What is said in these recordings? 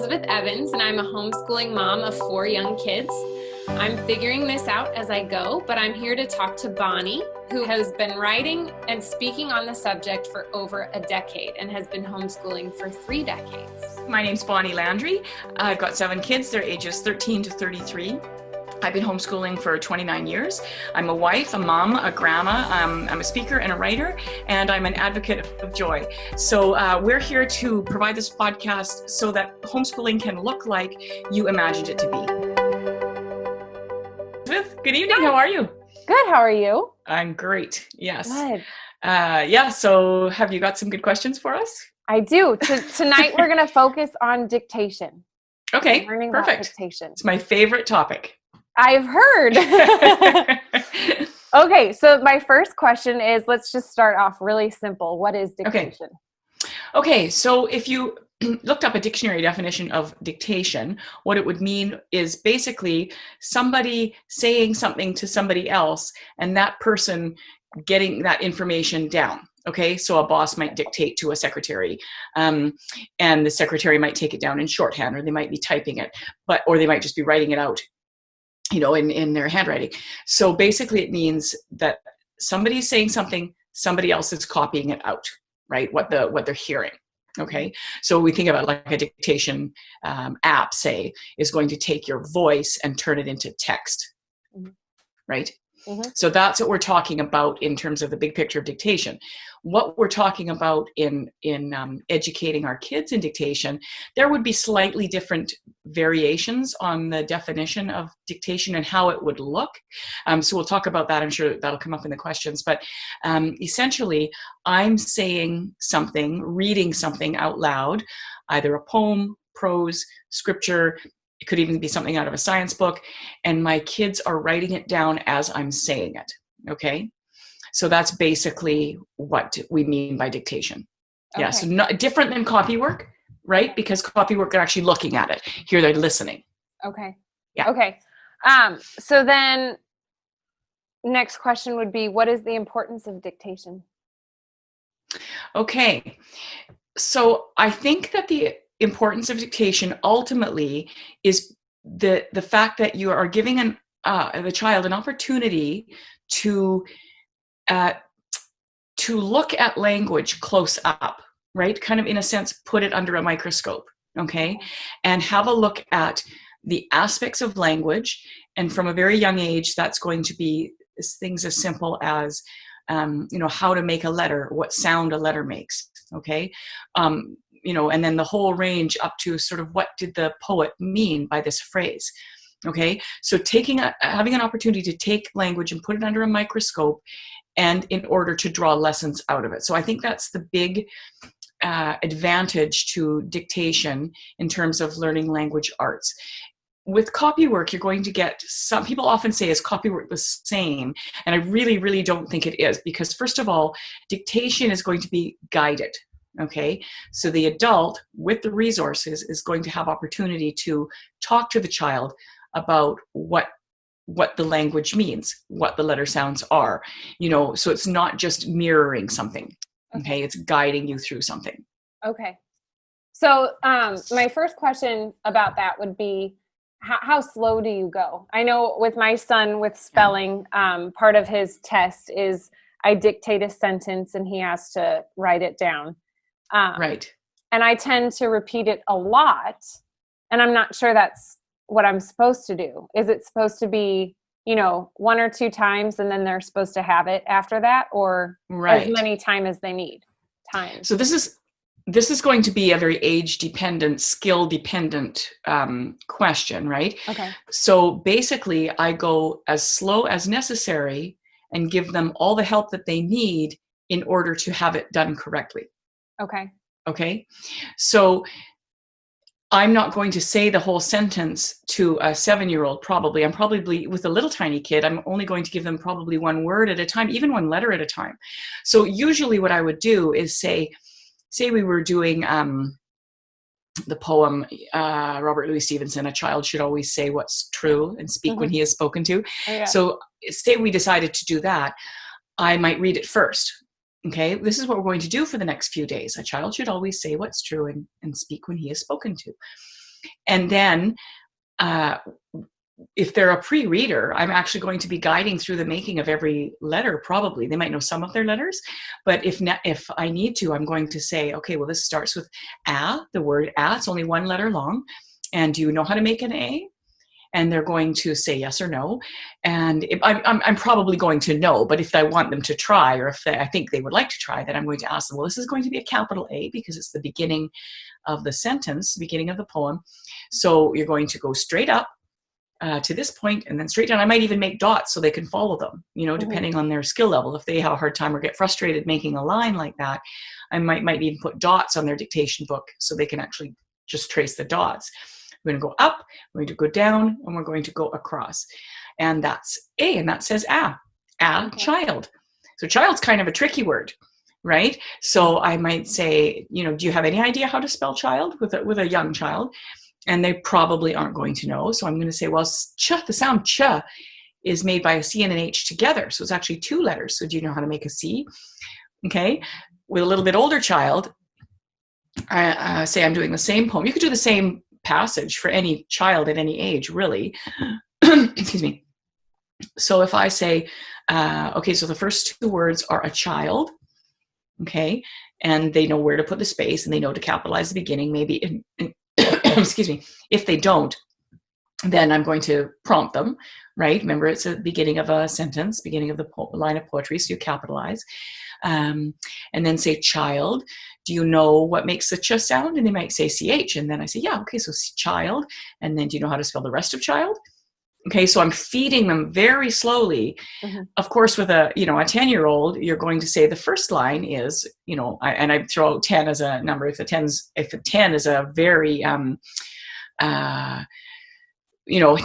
Elizabeth Evans, and I'm a homeschooling mom of 4 young kids. I'm figuring this out as I go, but I'm here to talk to Bonnie, who has been writing and speaking on the subject for over a decade and has been homeschooling for 3 decades. My name's Bonnie Landry. I've got 7 kids. They're ages 13 to 33. I've been homeschooling for 29 years. I'm a wife, a mom, a grandma. I'm a speaker and a writer, and I'm an advocate of joy. So we're here to provide this podcast so that homeschooling can look like you imagined it to be. Good evening. How are you? Good. How are you? I'm great. Yes. Good. So have you got some good questions for us? I do. Tonight we're going to focus on dictation. Okay, Learning about perfect. dictation. It's my favorite topic. I've heard. Okay, so my first question is, let's just start off really simple. What is dictation? Okay, so if you looked up a dictionary definition of dictation, what it would mean is basically somebody saying something to somebody else and that person getting that information down. Okay, so a boss might dictate to a secretary, and the secretary might take it down in shorthand, or they might be typing it, or they might just be writing it out, in their handwriting. So basically it means that somebody's saying something, somebody else is copying it out, right? What they're hearing. Okay. So we think about like a dictation app, say, is going to take your voice and turn it into text, right? Mm-hmm. So that's what we're talking about in terms of the big picture of dictation. What we're talking about in educating our kids in dictation, there would be slightly different variations on the definition of dictation and how it would look. So we'll talk about that. I'm sure that'll come up in the questions. But essentially, I'm saying something, reading something out loud, either a poem, prose, scripture. It could even be something out of a science book, and my kids are writing it down as I'm saying it, okay? So that's basically what we mean by dictation. Okay. Yeah, so not different than copy work, right? Because copy work, they're actually looking at it. Here they're listening. Okay. Yeah. Okay. So then next question would be, what is the importance of dictation? Okay. So I think that the importance of dictation ultimately is the fact that you are giving the child an opportunity to look at language close up, right? Kind of in a sense, put it under a microscope, okay? And have a look at the aspects of language. And from a very young age, that's going to be things as simple as, how to make a letter, what sound a letter makes, okay? And then the whole range up to sort of what did the poet mean by this phrase, okay? So having an opportunity to take language and put it under a microscope, and in order to draw lessons out of it. So I think that's the big advantage to dictation in terms of learning language arts. With copywork, you're going to get, some people often say, is copywork the same? And I really, really don't think it is, because first of all, dictation is going to be guided. Okay, so the adult with the resources is going to have opportunity to talk to the child about what the language means, what the letter sounds are, so it's not just mirroring something. Okay, it's guiding you through something. Okay. So my first question about that would be, how slow do you go? I know with my son with spelling, part of his test is I dictate a sentence and he has to write it down. Right. And I tend to repeat it a lot, and I'm not sure that's what I'm supposed to do. Is it supposed to be, 1 or 2 times and then they're supposed to have it after that, or as many times as they need? So this is going to be a very age-dependent, skill-dependent question, right? Okay. So basically, I go as slow as necessary and give them all the help that they need in order to have it done correctly. Okay. So I'm not going to say the whole sentence to a 7-year-old, probably. I'm probably, with a little tiny kid, I'm only going to give them probably 1 word at a time, even 1 letter at a time. So usually what I would do is say we were doing the poem, Robert Louis Stevenson, a child should always say what's true and speak when he is spoken to. Yeah. So say we decided to do that, I might read it first. Okay, this is what we're going to do for the next few days. A child should always say what's true and speak when he is spoken to. And then if they're a pre-reader, I'm actually going to be guiding through the making of every letter. Probably they might know some of their letters, but if I need to, I'm going to say, okay, well, this starts with a, the word a. It's only one letter long. And do you know how to make an A? And they're going to say yes or no. And I'm probably going to know, but if I want them to try, or if I think they would like to try, then I'm going to ask them, well, this is going to be a capital A because it's the beginning of the sentence, beginning of the poem. So you're going to go straight up to this point and then straight down. I might even make dots so they can follow them, depending on their skill level. If they have a hard time or get frustrated making a line like that, I might even put dots on their dictation book so they can actually just trace the dots. We're going to go up, we're going to go down, and we're going to go across. And that's A, and that says a, okay. Child. So child's kind of a tricky word, right? So I might say, do you have any idea how to spell child with a young child? And they probably aren't going to know. So I'm going to say, well, the sound ch is made by a C and an H together. So it's actually two letters. So do you know how to make a C? Okay. With a little bit older child, say I'm doing the same poem. You could do the same passage for any child at any age, really. Excuse me. So if I say, okay, so the first two words are a child, okay, and they know where to put the space and they know to capitalize the beginning, maybe, excuse me, if they don't, then I'm going to prompt them, right? Remember, it's a beginning of a sentence, beginning of the line of poetry, so you capitalize. And then say child, do you know what makes the ch sound? And they might say ch, and then I say, yeah, okay, so child, and then do you know how to spell the rest of child? Okay, so I'm feeding them very slowly. Mm-hmm. Of course, with a 10-year-old, you're going to say the first line is, and I throw out 10 as a number. If a 10 is a very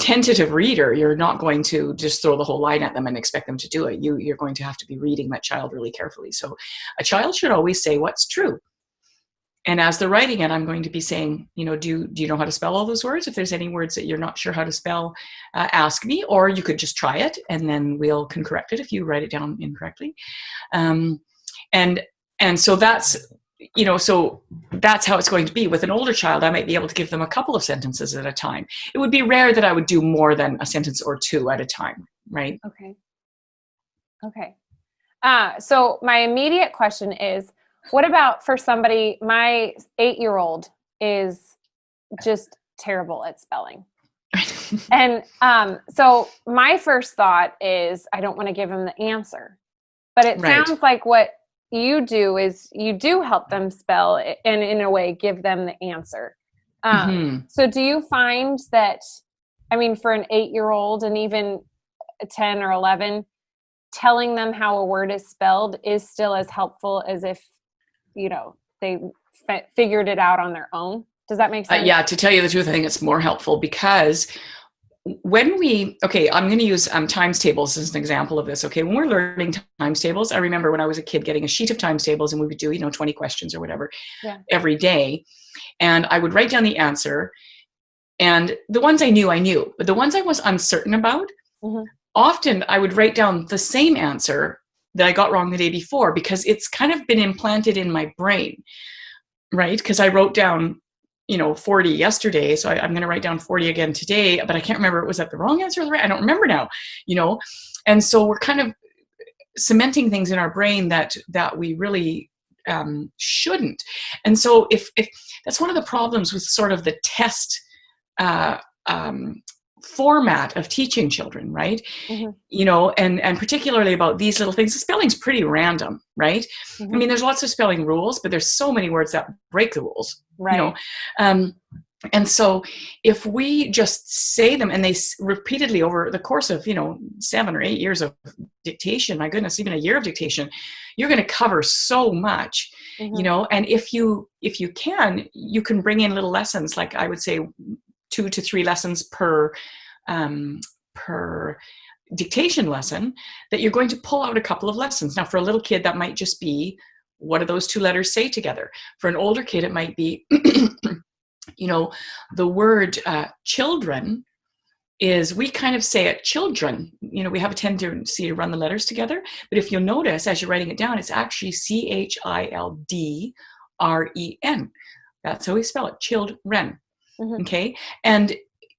tentative reader, you're not going to just throw the whole line at them and expect them to do it. You're going to have to be reading that child really carefully. So a child should always say what's true. And as they're writing it, I'm going to be saying, do you know how to spell all those words? If there's any words that you're not sure how to spell, ask me, or you could just try it and then can correct it if you write it down incorrectly. And so that's, so that's how it's going to be. With an older child, I might be able to give them a couple of sentences at a time. It would be rare that I would do more than a sentence or two at a time, right? Okay. So my immediate question is, what about for somebody, my 8-year-old is just terrible at spelling. And so my first thought is, I don't want to give him the answer. But it sounds like what you do is you do help them spell and in a way give them the answer. So do you find that, for an 8-year-old and even a 10 or 11, telling them how a word is spelled is still as helpful as if, they figured it out on their own? Does that make sense? Yeah, to tell you the truth, I think it's more helpful because when I'm going to use times tables as an example of this. Okay, when we're learning times tables, I remember when I was a kid getting a sheet of times tables and we would do, 20 questions or whatever every day. And I would write down the answer. And the ones I knew, but the ones I was uncertain about, often I would write down the same answer that I got wrong the day before because it's kind of been implanted in my brain, right? Because I wrote down 40 yesterday, so I'm going to write down 40 again today, but I can't remember, was that the wrong answer or the right? I don't remember now, and so we're kind of cementing things in our brain that we really shouldn't. And so if that's one of the problems with sort of the test format of teaching children, right? And particularly about these little things, the spelling's pretty random, right? There's lots of spelling rules, but there's so many words that break the rules, right? And so if we just say them and they repeatedly over the course of, 7 or 8 years of dictation, my goodness, even a year of dictation, you're going to cover so much, and if you can, you can bring in little lessons, like I would say 2 to 3 lessons per dictation lesson, that you're going to pull out a couple of lessons. Now, for a little kid, that might just be, what do those 2 letters say together? For an older kid, it might be, the word children is, we kind of say it children. We have a tendency to run the letters together. But if you'll notice, as you're writing it down, it's actually CHILDREN. That's how we spell it, children. Okay. And,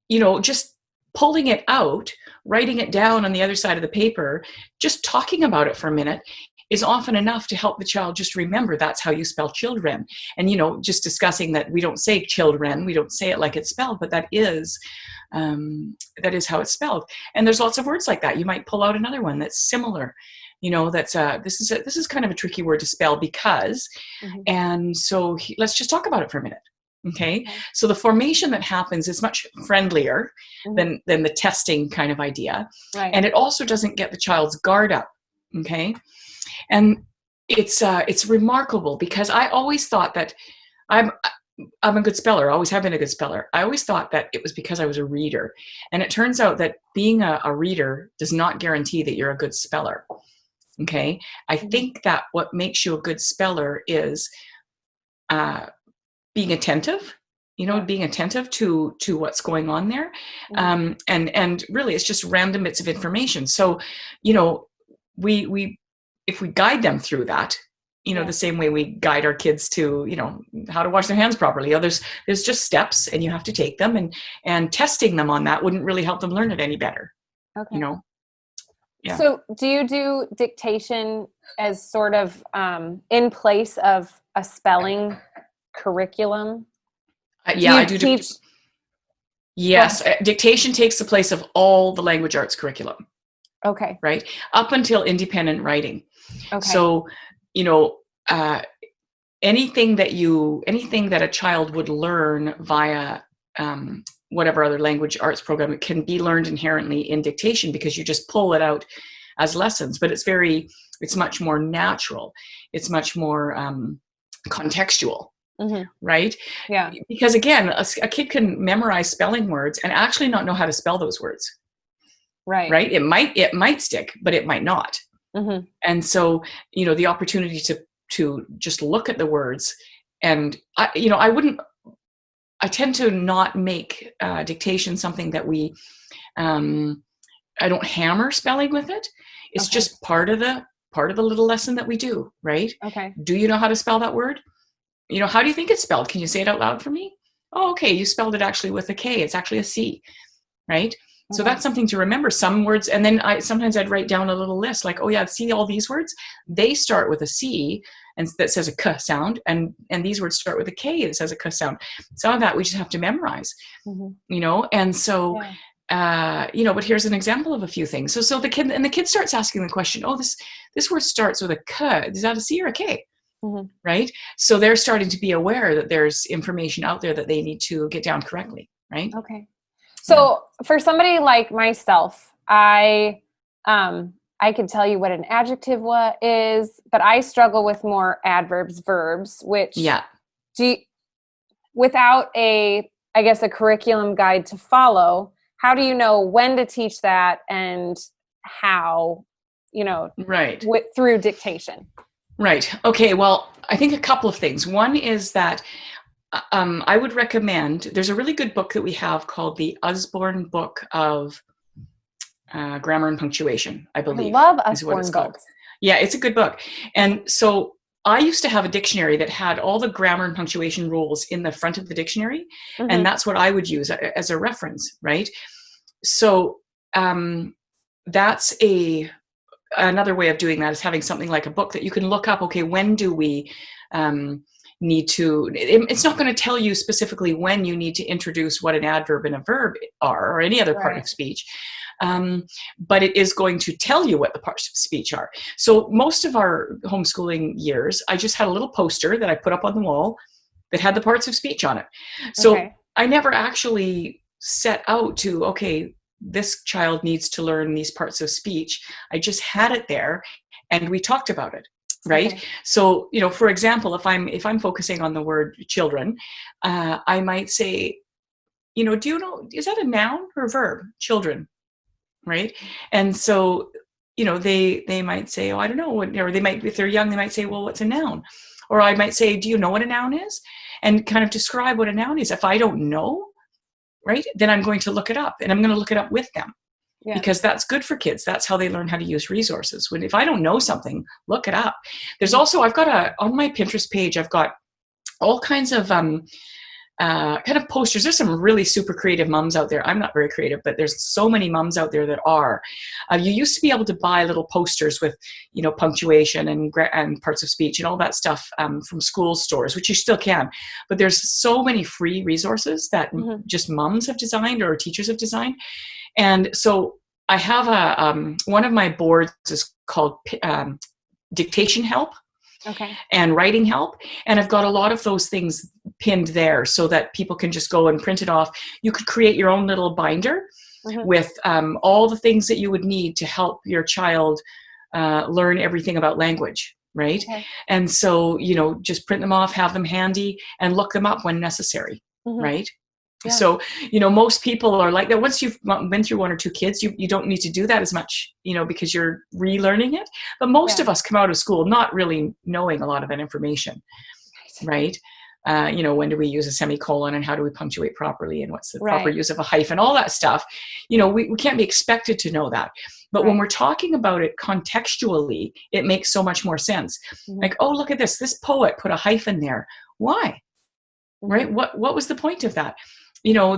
you know, just pulling it out, writing it down on the other side of the paper, just talking about it for a minute is often enough to help the child just remember that's how you spell children. And, you know, just discussing that we don't say children, we don't say it like it's spelled, but that is how it's spelled. And there's lots of words like that. You might pull out another one that's similar. You know, that's this is kind of a tricky word to spell because, and so let's just talk about it for a minute. Okay. So the formation that happens is much friendlier than the testing kind of idea. Right. And it also doesn't get the child's guard up. Okay. And it's remarkable because I always thought that I'm a good speller, always have been a good speller. I always thought that it was because I was a reader. And it turns out that being a reader does not guarantee that you're a good speller. Okay. I think that what makes you a good speller is being attentive, you know, being attentive to what's going on there. And really it's just random bits of information. So, you know, if we guide them through that, you know, the same way we guide our kids to, you know, how to wash their hands properly. You know, there's just steps and you have to take them, and testing them on that wouldn't really help them learn it any better. Okay. You know? Yeah. So do you do dictation as sort of in place of a spelling curriculum? Yeah, I do. Yes. Dictation takes the place of all the language arts curriculum. Okay. Right. Up until independent writing. Okay. So, you know, anything that a child would learn via whatever other language arts program, it can be learned inherently in dictation because you just pull it out as lessons. But it's much more natural. It's much more contextual. Right? Yeah. Because again, a kid can memorize spelling words and actually not know how to spell those words. Right. Right. It might stick, but it might not. And so, you know, the opportunity to just look at the words, and I tend to not make dictation something that I don't hammer spelling with it. It's just part of the little lesson that we do. Right. Okay. Do you know how to spell that word? You know, how do you think it's spelled? Can you say it out loud for me? Oh, okay. You spelled it actually with a K. It's actually a C. Right. So that's something to remember. Some words, and then sometimes I'd write down a little list like, oh yeah, see all these words? They start with a C and that says a K sound, and these words start with a K that says a K sound. Some of that we just have to memorize, you know? And so, you know, but here's an example of a few things. So the kid starts asking the question, oh, this word starts with a K. Is that a C or a K? Right? So they're starting to be aware that there's information out there that they need to get down correctly, right? Okay. So for somebody like myself, I could tell you what an adjective is, but I struggle with more adverbs, verbs, which without a curriculum guide to follow, how do you know when to teach that and how, you know, through dictation? Right. Okay. Well, I think a couple of things. One is that I would recommend, there's a really good book that we have called the Usborne Book of Grammar and Punctuation, I believe. I love Usborne books. Yeah, it's a good book. And so I used to have a dictionary that had all the grammar and punctuation rules in the front of the dictionary. And that's what I would use as a reference, right? So that's another way of doing that is having something like a book that you can look up, okay, when do we need to, it's not going to tell you specifically when you need to introduce what an adverb and a verb are or any other part of speech, but it is going to tell you what the parts of speech are. So most of our homeschooling years, I just had a little poster that I put up on the wall that had the parts of speech on it. So I never actually set out to, okay, this child needs to learn these parts of speech. I just had it there and we talked about it. Right. So, you know, for example, if I'm focusing on the word children, I might say, you know, do you know, is that a noun or a verb? Children. Right. And so, you know, they might say, oh, I don't know. Or they might, if they're young, they might say, well, what's a noun? Or I might say, do you know what a noun is? And kind of describe what a noun is. If I don't know, right, then I'm going to look it up, and I'm going to look it up with them. Because that's good for kids. That's how they learn how to use resources. If I don't know something, look it up. There's also, on my Pinterest page, I've got all kinds of kind of posters. There's some really super creative mums out there. I'm not very creative, but there's so many mums out there that are. You used to be able to buy little posters with, punctuation and parts of speech and all that stuff from school stores, which you still can. But there's so many free resources that just mums have designed or teachers have designed. And so I have one of my boards is called Dictation Help. Okay. And writing help. And I've got a lot of those things pinned there so that people can just go and print it off. You could create your own little binder with all the things that you would need to help your child learn everything about language, right? Okay. And so, just print them off, have them handy, and look them up when necessary, right? Yeah. So, most people are like that. Once you've been through one or two kids, you don't need to do that as much, because you're relearning it. But most of us come out of school not really knowing a lot of that information, right? When do we use a semicolon and how do we punctuate properly and what's the proper use of a hyphen, all that stuff. We can't be expected to know that. But when we're talking about it contextually, it makes so much more sense. Like, oh, look at this. This poet put a hyphen there. Why? Right? What was the point of that?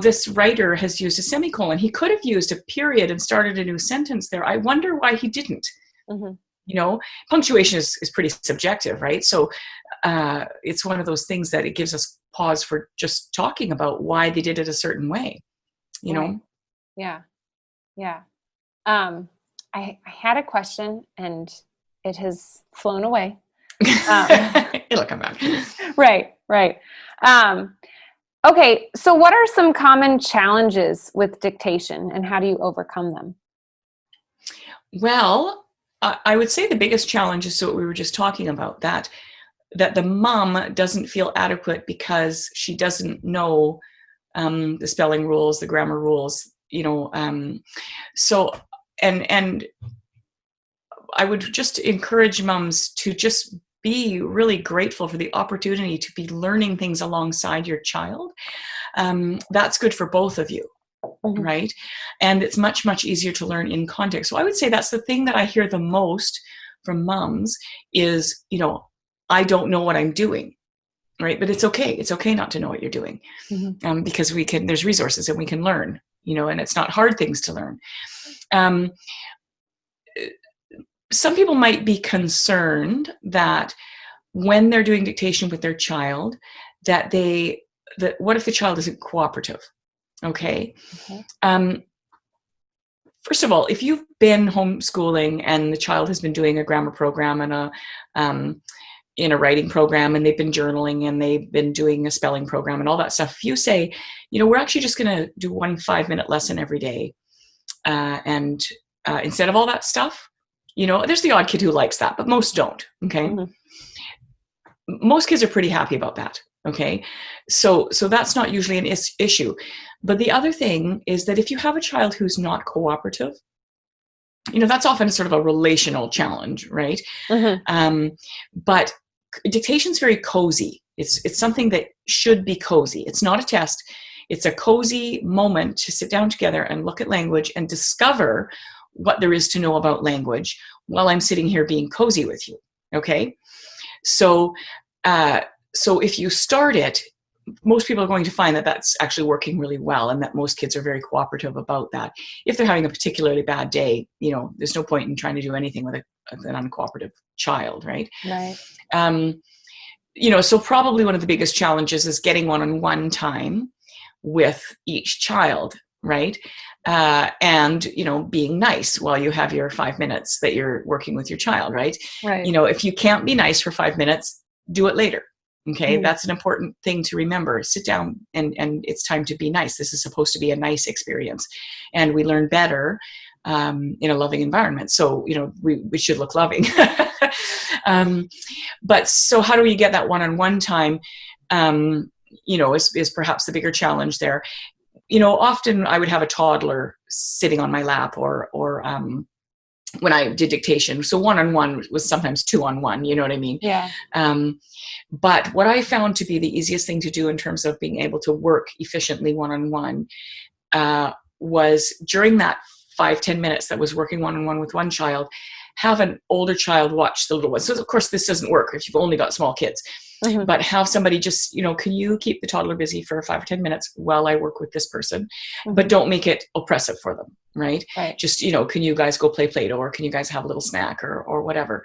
This writer has used a semicolon. He could have used a period and started a new sentence there. I wonder why he didn't. Punctuation is pretty subjective, right? So it's one of those things that it gives us pause for just talking about why they did it a certain way, know? Yeah. I had a question and it has flown away. It'll come back. Right. Okay, so what are some common challenges with dictation and how do you overcome them? Well, I would say the biggest challenge is what we were just talking about, that the mom doesn't feel adequate because she doesn't know the spelling rules, the grammar rules, so, and I would just encourage moms to just be really grateful for the opportunity to be learning things alongside your child. That's good for both of you, right? And it's much, much easier to learn in context. So I would say that's the thing that I hear the most from moms is, I don't know what I'm doing, right? But it's okay. It's okay not to know what you're doing because there's resources and we can learn, and it's not hard things to learn. Some people might be concerned that when they're doing dictation with their child, that what if the child isn't cooperative? Okay. First of all, if you've been homeschooling and the child has been doing a grammar program and in a writing program, and they've been journaling and they've been doing a spelling program and all that stuff, if you say, we're actually just going to do 1 5-minute lesson every day, and instead of all that stuff, there's the odd kid who likes that, but most don't. Okay. Most kids are pretty happy about that. Okay. So that's not usually an issue. But the other thing is that if you have a child who's not cooperative, that's often sort of a relational challenge, right? But dictation's very cozy. It's something that should be cozy. It's not a test. It's a cozy moment to sit down together and look at language and discover what there is to know about language while I'm sitting here being cozy with you. Okay. So if you start it, most people are going to find that that's actually working really well and that most kids are very cooperative about that. If they're having a particularly bad day, there's no point in trying to do anything with an uncooperative child, right? Right. So probably one of the biggest challenges is getting one-on-one time with each child, right? And, being nice while you have your 5 minutes that you're working with your child, right? Right. If you can't be nice for 5 minutes, do it later. Okay. That's an important thing to remember. Sit down and it's time to be nice. This is supposed to be a nice experience, and we learn better in a loving environment. So, we should look loving. But so how do we get that one-on-one time, is perhaps the bigger challenge there. Often I would have a toddler sitting on my lap or when I did dictation. So one-on-one was sometimes 2-on-1, you know what I mean? Yeah. But what I found to be the easiest thing to do in terms of being able to work efficiently one-on-one was during that 5-10 minutes that was working one-on-one with one child, have an older child watch the little one. So of course this doesn't work if you've only got small kids. but have somebody just, can you keep the toddler busy for 5 or 10 minutes while I work with this person, but don't make it oppressive for them. Right. Just, can you guys go play Play-Doh, or can you guys have a little snack or whatever?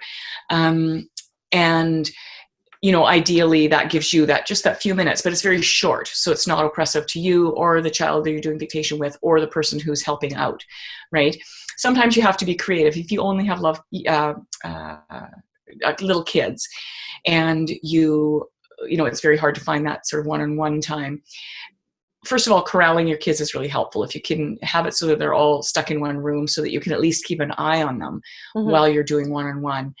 And ideally that gives you just that few minutes, but it's very short. So it's not oppressive to you or the child that you're doing dictation with, or the person who's helping out. Right. Sometimes you have to be creative. If you only have little kids, and it's very hard to find that sort of one-on-one time. First of all, corralling your kids is really helpful. If you can have it so that they're all stuck in one room, so that you can at least keep an eye on them while you're doing one-on-one.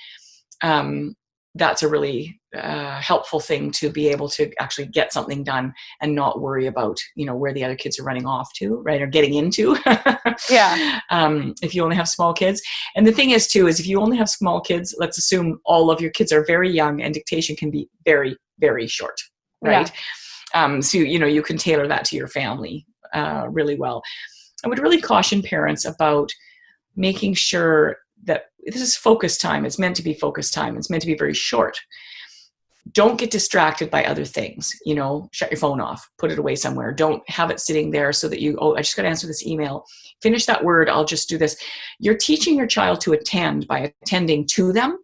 That's a really helpful thing, to be able to actually get something done and not worry about, where the other kids are running off to, right, or getting into. Yeah. If you only have small kids. And the thing is too, is if you only have small kids, let's assume all of your kids are very young, and dictation can be very, very short, right? Yeah. So, you can tailor that to your family really well. I would really caution parents about making sure that this is focus time. It's meant to be focus time. It's meant to be very short. Don't get distracted by other things. Shut your phone off, put it away somewhere. Don't have it sitting there so that I just got to answer this email. Finish that word. I'll just do this. You're teaching your child to attend by attending to them.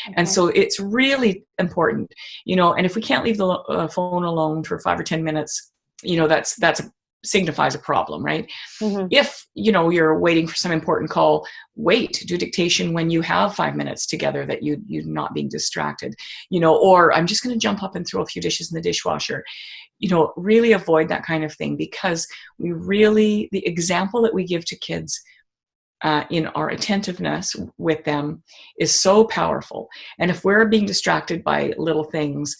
Okay. And so it's really important, and if we can't leave the phone alone for 5 or 10 minutes, that's signifies a problem, right? If, you're waiting for some important call, wait, do dictation when you have 5 minutes together, that you're not being distracted, or I'm just going to jump up and throw a few dishes in the dishwasher. Really avoid that kind of thing, because the example that we give to kids in our attentiveness with them is so powerful. And if we're being distracted by little things,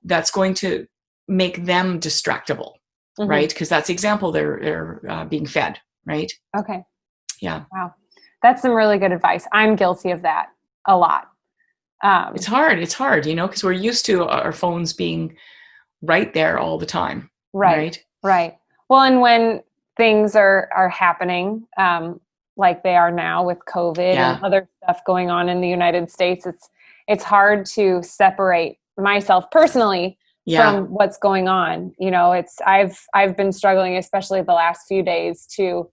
that's going to make them distractible. Right? Because that's the example they're being fed, right? Okay. Yeah. Wow. That's some really good advice. I'm guilty of that a lot. It's hard, because we're used to our phones being right there all the time. Right. Well, and when things are happening, like they are now with COVID and other stuff going on in the United States, it's hard to separate myself personally from what's going on. I've been struggling, especially the last few days, to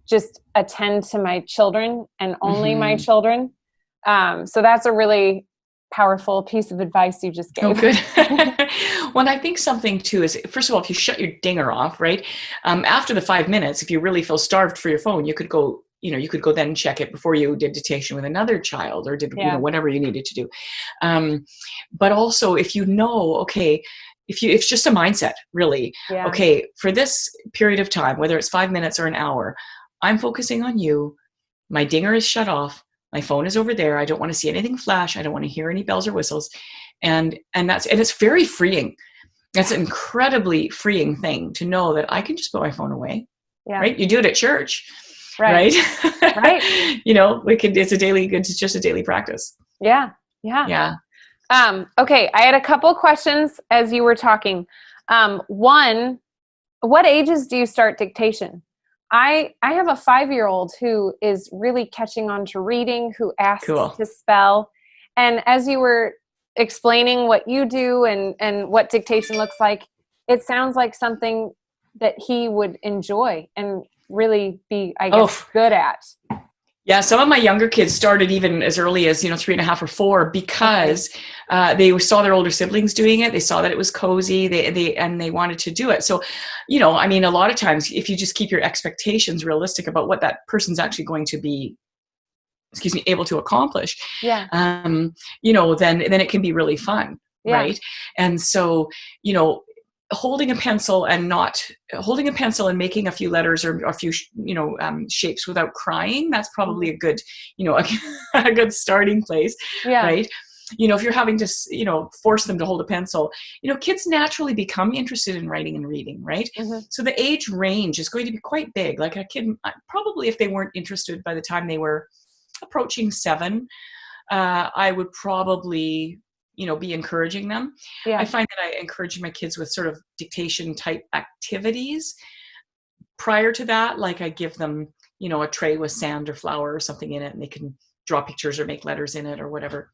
just attend to my children and only my children. So that's a really powerful piece of advice you just gave. Oh, good. Well, I think something too is, first of all, if you shut your dinger off, right? After the 5 minutes, if you really feel starved for your phone, you could go then check it before you did dictation with another child, or did whatever you needed to do. But also, if okay, it's just a mindset, really. Yeah. Okay, for this period of time, whether it's 5 minutes or an hour, I'm focusing on you. My dinger is shut off. My phone is over there. I don't want to see anything flash. I don't want to hear any bells or whistles. And it's very freeing. That's an incredibly freeing thing, to know that I can just put my phone away. Yeah. Right? You do it at church. Right. Right. It's just a daily practice. Yeah. Okay. I had a couple questions as you were talking. One, what ages do you start dictation? I have a 5-year-old who is really catching on to reading, who asks to spell. And as you were explaining what you do and what dictation looks like, it sounds like something that he would enjoy and really be, I guess, good at. Yeah, some of my younger kids started even as early as 3.5 or 4, because they saw their older siblings doing it. They saw that it was cozy. They wanted to do it. So, a lot of times, if you just keep your expectations realistic about what that person's actually going to be, able to accomplish, then it can be really fun, right? And so, holding a pencil and making a few letters or a few shapes without crying, that's probably a good a good starting place, right? If you're having to force them to hold a pencil, kids naturally become interested in writing and reading, right? So the age range is going to be quite big. Like a kid, probably, if they weren't interested by the time they were approaching 7, I would probably be encouraging them. I find that I encourage my kids with sort of dictation type activities. Prior to that, like I give them, a tray with sand or flour or something in it, and they can draw pictures or make letters in it or whatever.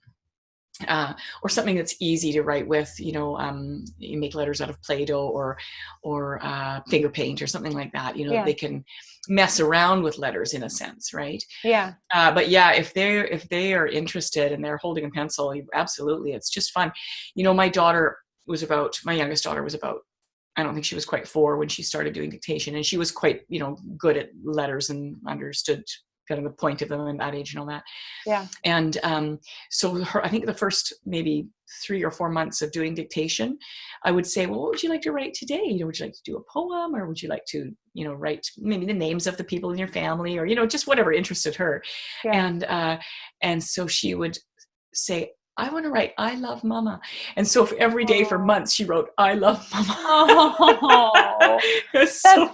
or something that's easy to write with, you make letters out of Play-Doh or finger paint or something like that. Yeah. They can mess around with letters in a sense, right? Yeah. But yeah, if they are interested and they're holding a pencil, absolutely, it's just fun. My youngest daughter was about, I don't think she was quite 4 when she started doing dictation, and she was quite, good at letters and understood kind of the point of them in that age and all that. Yeah. And so I think the first maybe 3 or 4 months of doing dictation, I would say, well, what would you like to write today? Would you like to do a poem, or would you like to, write maybe the names of the people in your family, or, just whatever interested her. Yeah. And so she would say, I want to write, I love mama. And so for every day for months, she wrote, I love mama. Oh, that's so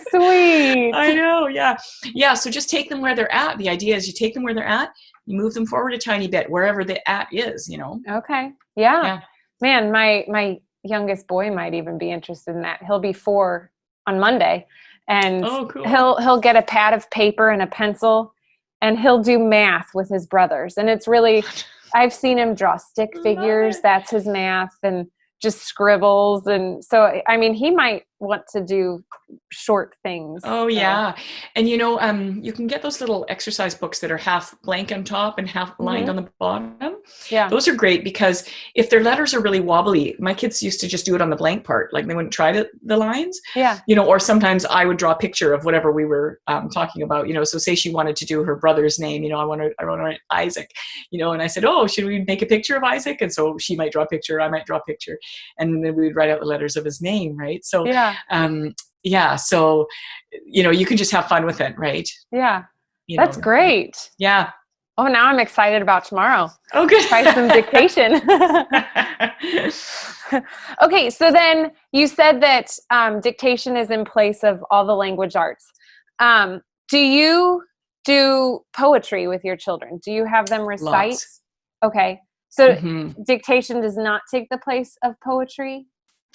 sweet. I know. Yeah. Yeah. So just take them where they're at. The idea is you take them where they're at, you move them forward a tiny bit, wherever the at is, Okay. Yeah. Man, my youngest boy might even be interested in that. He'll be 4 on Monday, and cool. he'll get a pad of paper and a pencil, and he'll do math with his brothers. And it's really, I've seen him draw stick figures. That's his math, and just scribbles. And so, I mean, he might want to do short things. Oh, yeah. And, you can get those little exercise books that are half blank on top and half lined on the bottom. Yeah. Those are great, because if their letters are really wobbly, my kids used to just do it on the blank part. Like they wouldn't try the lines. Yeah. Or sometimes I would draw a picture of whatever we were talking about, so say she wanted to do her brother's name, I want to write Isaac, and I said, oh, should we make a picture of Isaac? And so she might draw a picture, I might draw a picture, and then we would write out the letters of his name. Right. So, so, you can just have fun with it. Right. Yeah. That's great. Yeah. Oh, now I'm excited about tomorrow. Oh, good. Try some dictation. Okay. So then you said that dictation is in place of all the language arts. Do you do poetry with your children? Do you have them recite? Lots. Okay. So dictation does not take the place of poetry,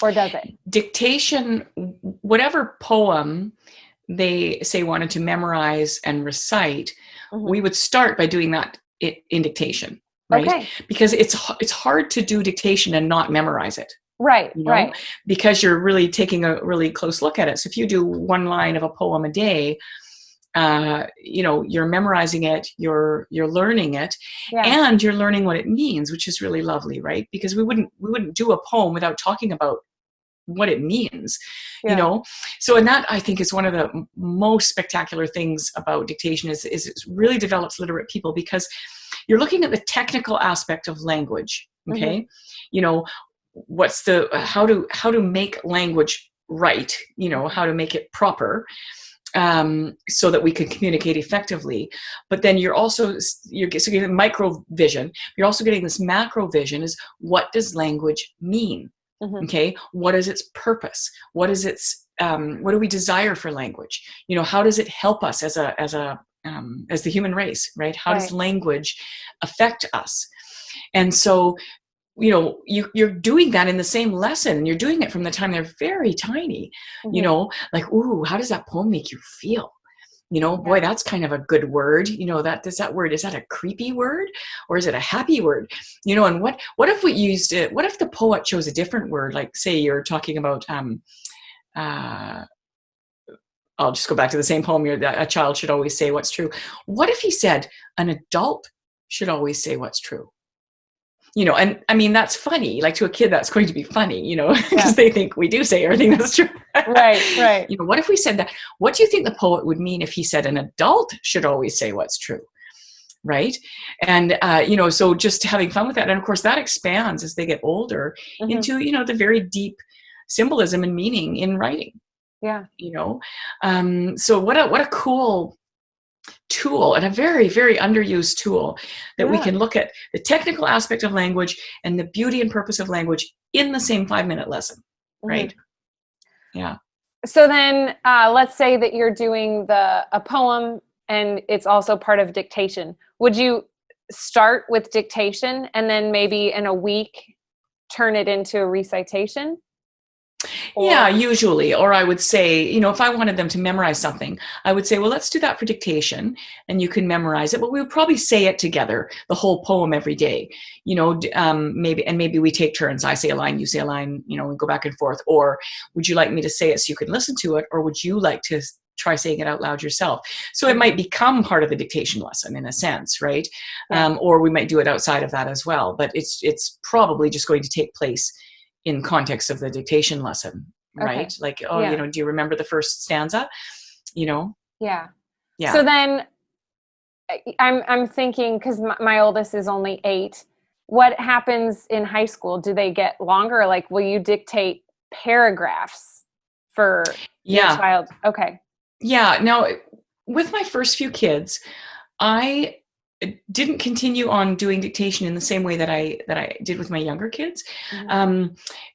or does it? Dictation, whatever poem they say wanted to memorize and recite, we would start by doing that in dictation, right? Okay. Because it's hard to do dictation and not memorize it. Right, right. Because you're really taking a really close look at it. So if you do 1 line of a poem a day, you're memorizing it, you're learning it, and you're learning what it means, which is really lovely, right? Because we wouldn't do a poem without talking about what it means, so, and that I think is one of the most spectacular things about dictation is it really develops literate people, because you're looking at the technical aspect of language. Okay. What's how to make language right, how to make it proper, so that we can communicate effectively. But then you're getting micro vision. You're also getting this macro vision, is what does language mean? Okay. What is its purpose? What is its, what do we desire for language? How does it help us as the human race, right? How does language affect us? And so, you're doing that in the same lesson. You're doing it from the time they're very tiny, like, ooh, how does that poem make you feel? Boy, that's kind of a good word. Is that a creepy word, or is it a happy word? And what if we used it? What if the poet chose a different word? Like, say you're talking about, I'll just go back to the same poem. A child should always say what's true. What if he said an adult should always say what's true? And I mean, that's funny. Like, to a kid, that's going to be funny, because they think we do say everything that's true. Right. What if we said that? What do you think the poet would mean if he said an adult should always say what's true? Right. And, so just having fun with that. And of course, that expands as they get older into, the very deep symbolism and meaning in writing. Yeah. So what a cool tool, and a very, very underused tool that we can look at the technical aspect of language and the beauty and purpose of language in the same 5-minute lesson. Right. Yeah. So then let's say that you're doing a poem and it's also part of dictation. Would you start with dictation and then maybe in a week turn it into a recitation? Yeah, usually. Or I would say, if I wanted them to memorize something, I would say, well, let's do that for dictation and you can memorize it. But we would probably say it together, the whole poem every day, maybe we take turns. I say a line, you say a line, we go back and forth. Or would you like me to say it so you can listen to it? Or would you like to try saying it out loud yourself? So it might become part of the dictation lesson in a sense, right? Yeah. Or we might do it outside of that as well. But it's probably just going to take place in context of the dictation lesson, right? Okay. Like, Yeah. do you remember the first stanza? Yeah. Yeah. So then I'm thinking, because my oldest is only 8, what happens in high school? Do they get longer? Like, will you dictate paragraphs for your child? Okay. Yeah. Now, with my first few kids, I didn't continue on doing dictation in the same way that I did with my younger kids.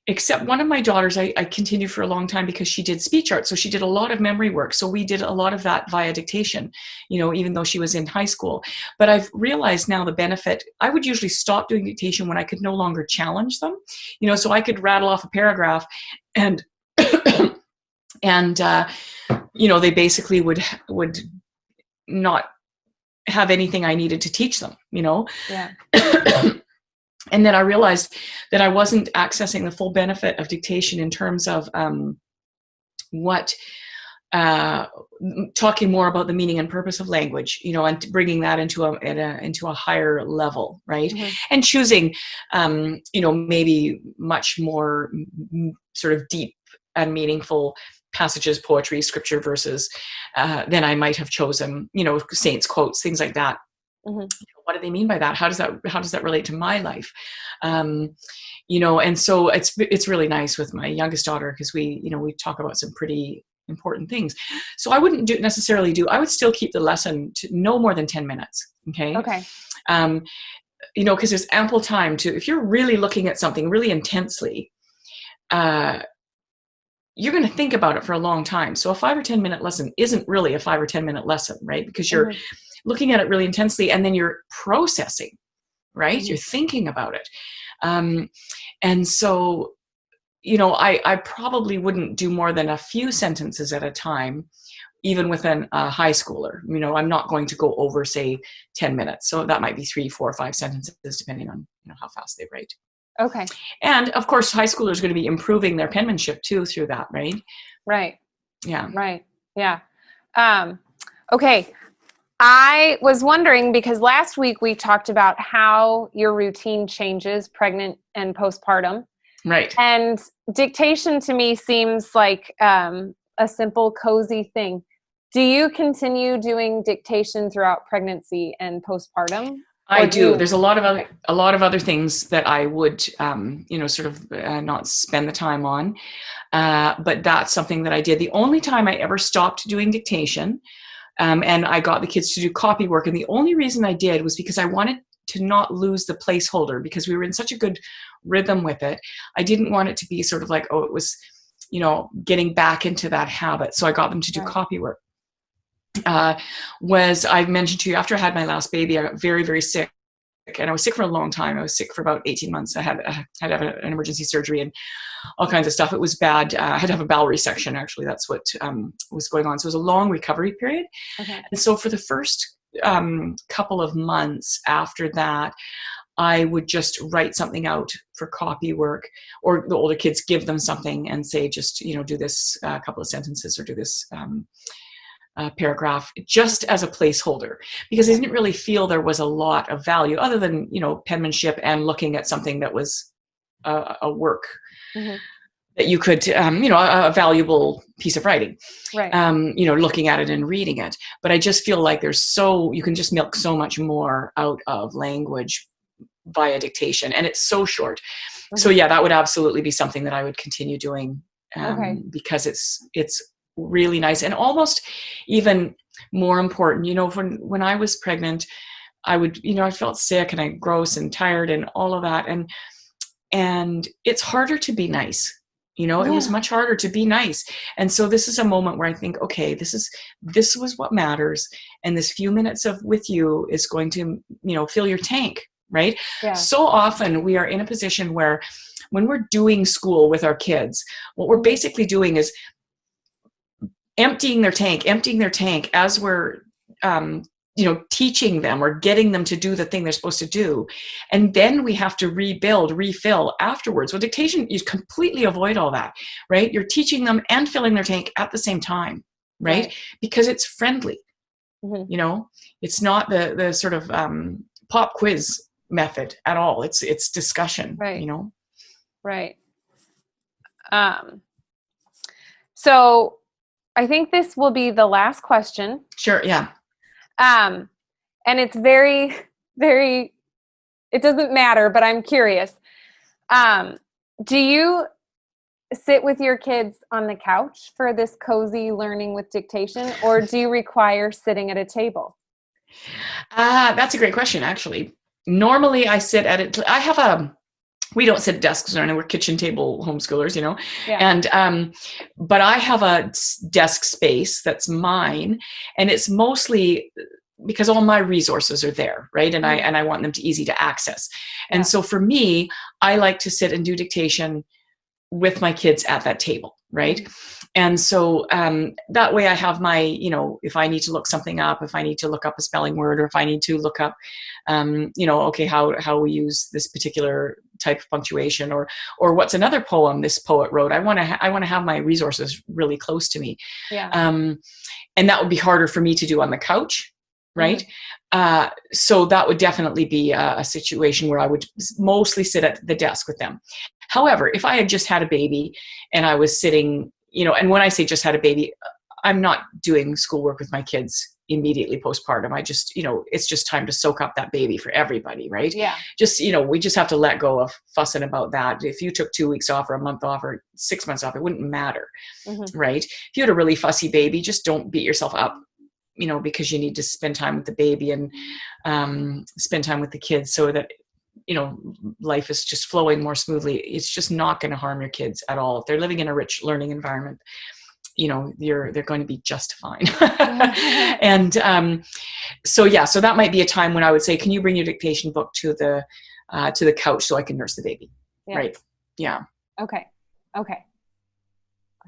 Except one of my daughters, I continued for a long time because she did speech art. So she did a lot of memory work. So we did a lot of that via dictation, even though she was in high school. But I've realized now the benefit. I would usually stop doing dictation when I could no longer challenge them, so I could rattle off a paragraph and, and, they basically would not have anything I needed to teach them, Yeah. And then I realized that I wasn't accessing the full benefit of dictation in terms of talking more about the meaning and purpose of language, and bringing that into a higher level, right? And choosing, maybe much more sort of deep and meaningful passages, poetry, scripture verses, than I might have chosen, saints quotes, things like that. What do they mean by that? How does that relate to my life? And so it's really nice with my youngest daughter because we talk about some pretty important things. So I wouldn't I would still keep the lesson to no more than 10 minutes. Okay. Because there's ample time if you're really looking at something really intensely, you're going to think about it for a long time. So a 5 or 10 minute lesson isn't really a 5 or 10 minute lesson, right? Because you're looking at it really intensely and then you're processing, right? You're thinking about it. And so, I probably wouldn't do more than a few sentences at a time, even with a high schooler. I'm not going to go over, say, 10 minutes. So that might be 3, 4, 5 sentences, depending on how fast they write. Okay. And of course, high schoolers are going to be improving their penmanship too through that, right? Right. Yeah. Right. Yeah. Okay. I was wondering because last week we talked about how your routine changes pregnant and postpartum. Right. And dictation to me seems like a simple, cozy thing. Do you continue doing dictation throughout pregnancy and postpartum? I do. There's a lot of other things that I would, not spend the time on. But that's something that I did. The only time I ever stopped doing dictation, and I got the kids to do copy work. And the only reason I did was because I wanted to not lose the placeholder because we were in such a good rhythm with it. I didn't want it to be sort of like, it was, getting back into that habit. So I got them to do copy work. Was I mentioned to you, after I had my last baby, I got very, very sick. And I was sick for a long time. I was sick for about 18 months. I had to have an emergency surgery and all kinds of stuff. It was bad. I had to have a bowel resection, actually. That's what was going on. So it was a long recovery period. Okay. And so for the first couple of months after that, I would just write something out for copy work, or the older kids give them something and say, just, do this couple of sentences or do this paragraph just as a placeholder, because I didn't really feel there was a lot of value other than, penmanship and looking at something that was a work that you could, a valuable piece of writing, right. Looking at it and reading it. But I just feel like you can just milk so much more out of language via dictation, and it's so short. So yeah, that would absolutely be something that I would continue doing, because it's really nice and almost even more important. When I was pregnant, I would, I felt sick and I gross and tired and all of that, and it's harder to be nice. It was much harder to be nice. And so this is a moment where I think, okay, this was what matters, and this few minutes with you is going to, fill your tank, right? Yeah. So often we are in a position where when we're doing school with our kids, what we're basically doing is emptying their tank as we're, teaching them or getting them to do the thing they're supposed to do. And then we have to refill afterwards. Well, dictation, you completely avoid all that, right? You're teaching them and filling their tank at the same time, right? Because it's friendly. It's not the sort of pop quiz method at all. It's discussion, Right. So I think this will be the last question. Sure. Yeah. And it's very, very, it doesn't matter, but I'm curious. Do you sit with your kids on the couch for this cozy learning with dictation, or do you require sitting at a table? That's a great question, actually. Normally I sit at it. We don't sit at desks or anything. We're kitchen table homeschoolers, and but I have a desk space that's mine, and it's mostly because all my resources are there, right? And I want them to easy to access. And so for me, I like to sit and do dictation with my kids at that table, right? And so that way I have my, if I need to look something up, if I need to look up a spelling word, or if I need to look up, how we use this particular type of punctuation, or what's another poem this poet wrote. I want to have my resources really close to me. Yeah. And that would be harder for me to do on the couch, right? So that would definitely be a situation where I would mostly sit at the desk with them. However, if I had just had a baby and I was sitting, and when I say just had a baby, I'm not doing schoolwork with my kids immediately postpartum. I just, it's just time to soak up that baby for everybody, right? Yeah. Just, we just have to let go of fussing about that. If you took 2 weeks off or a month off or 6 months off, it wouldn't matter, right? If you had a really fussy baby, just don't beat yourself up, because you need to spend time with the baby and spend time with the kids so that, life is just flowing more smoothly. It's just not going to harm your kids at all. If they're living in a rich learning environment, they're going to be just fine. And so that might be a time when I would say, can you bring your dictation book to the couch so I can nurse the baby? Yeah. Right. Yeah. Okay.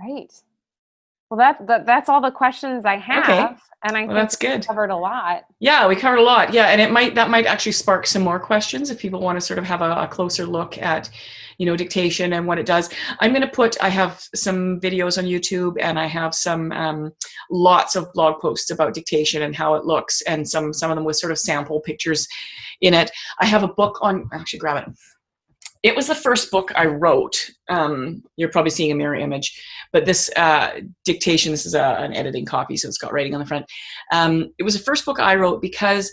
Great. Well, that's all the questions I have. Okay. And I think that's good. We covered a lot. Yeah, we covered a lot. Yeah, and that might actually spark some more questions if people want to sort of have a closer look at, dictation and what it does. I have some videos on YouTube, and I have some lots of blog posts about dictation and how it looks, and some of them with sort of sample pictures in it. I have a book on, actually grab it. It was the first book I wrote. You're probably seeing a mirror image, but this dictation, this is an editing copy, so it's got writing on the front. It was the first book I wrote because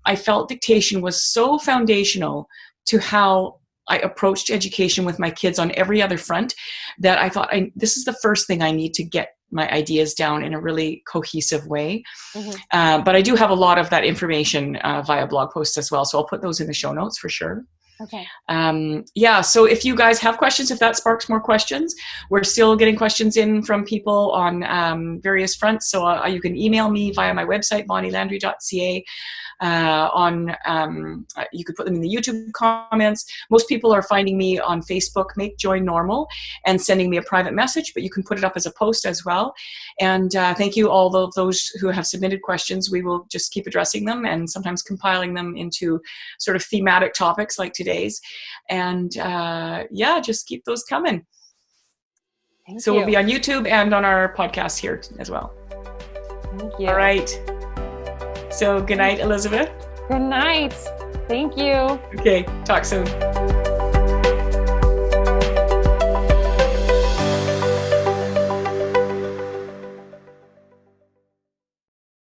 I felt dictation was so foundational to how I approached education with my kids on every other front that I thought, this is the first thing I need to get my ideas down in a really cohesive way. But I do have a lot of that information via blog posts as well, so I'll put those in the show notes for sure. Okay. So if you guys have questions, if that sparks more questions, we're still getting questions in from people on various fronts. So you can email me via my website, bonnielandry.ca. You could put them in the YouTube comments. Most people are finding me on Facebook, Make Joy Normal, and sending me a private message, but you can put it up as a post as well. And thank you all of those who have submitted questions. We will just keep addressing them and sometimes compiling them into sort of thematic topics like today's. And just keep those coming. Thank you. We'll be on YouTube and on our podcast here as well. Thank you. All right. So good night, Elizabeth. Good night. Thank you. Okay, talk soon.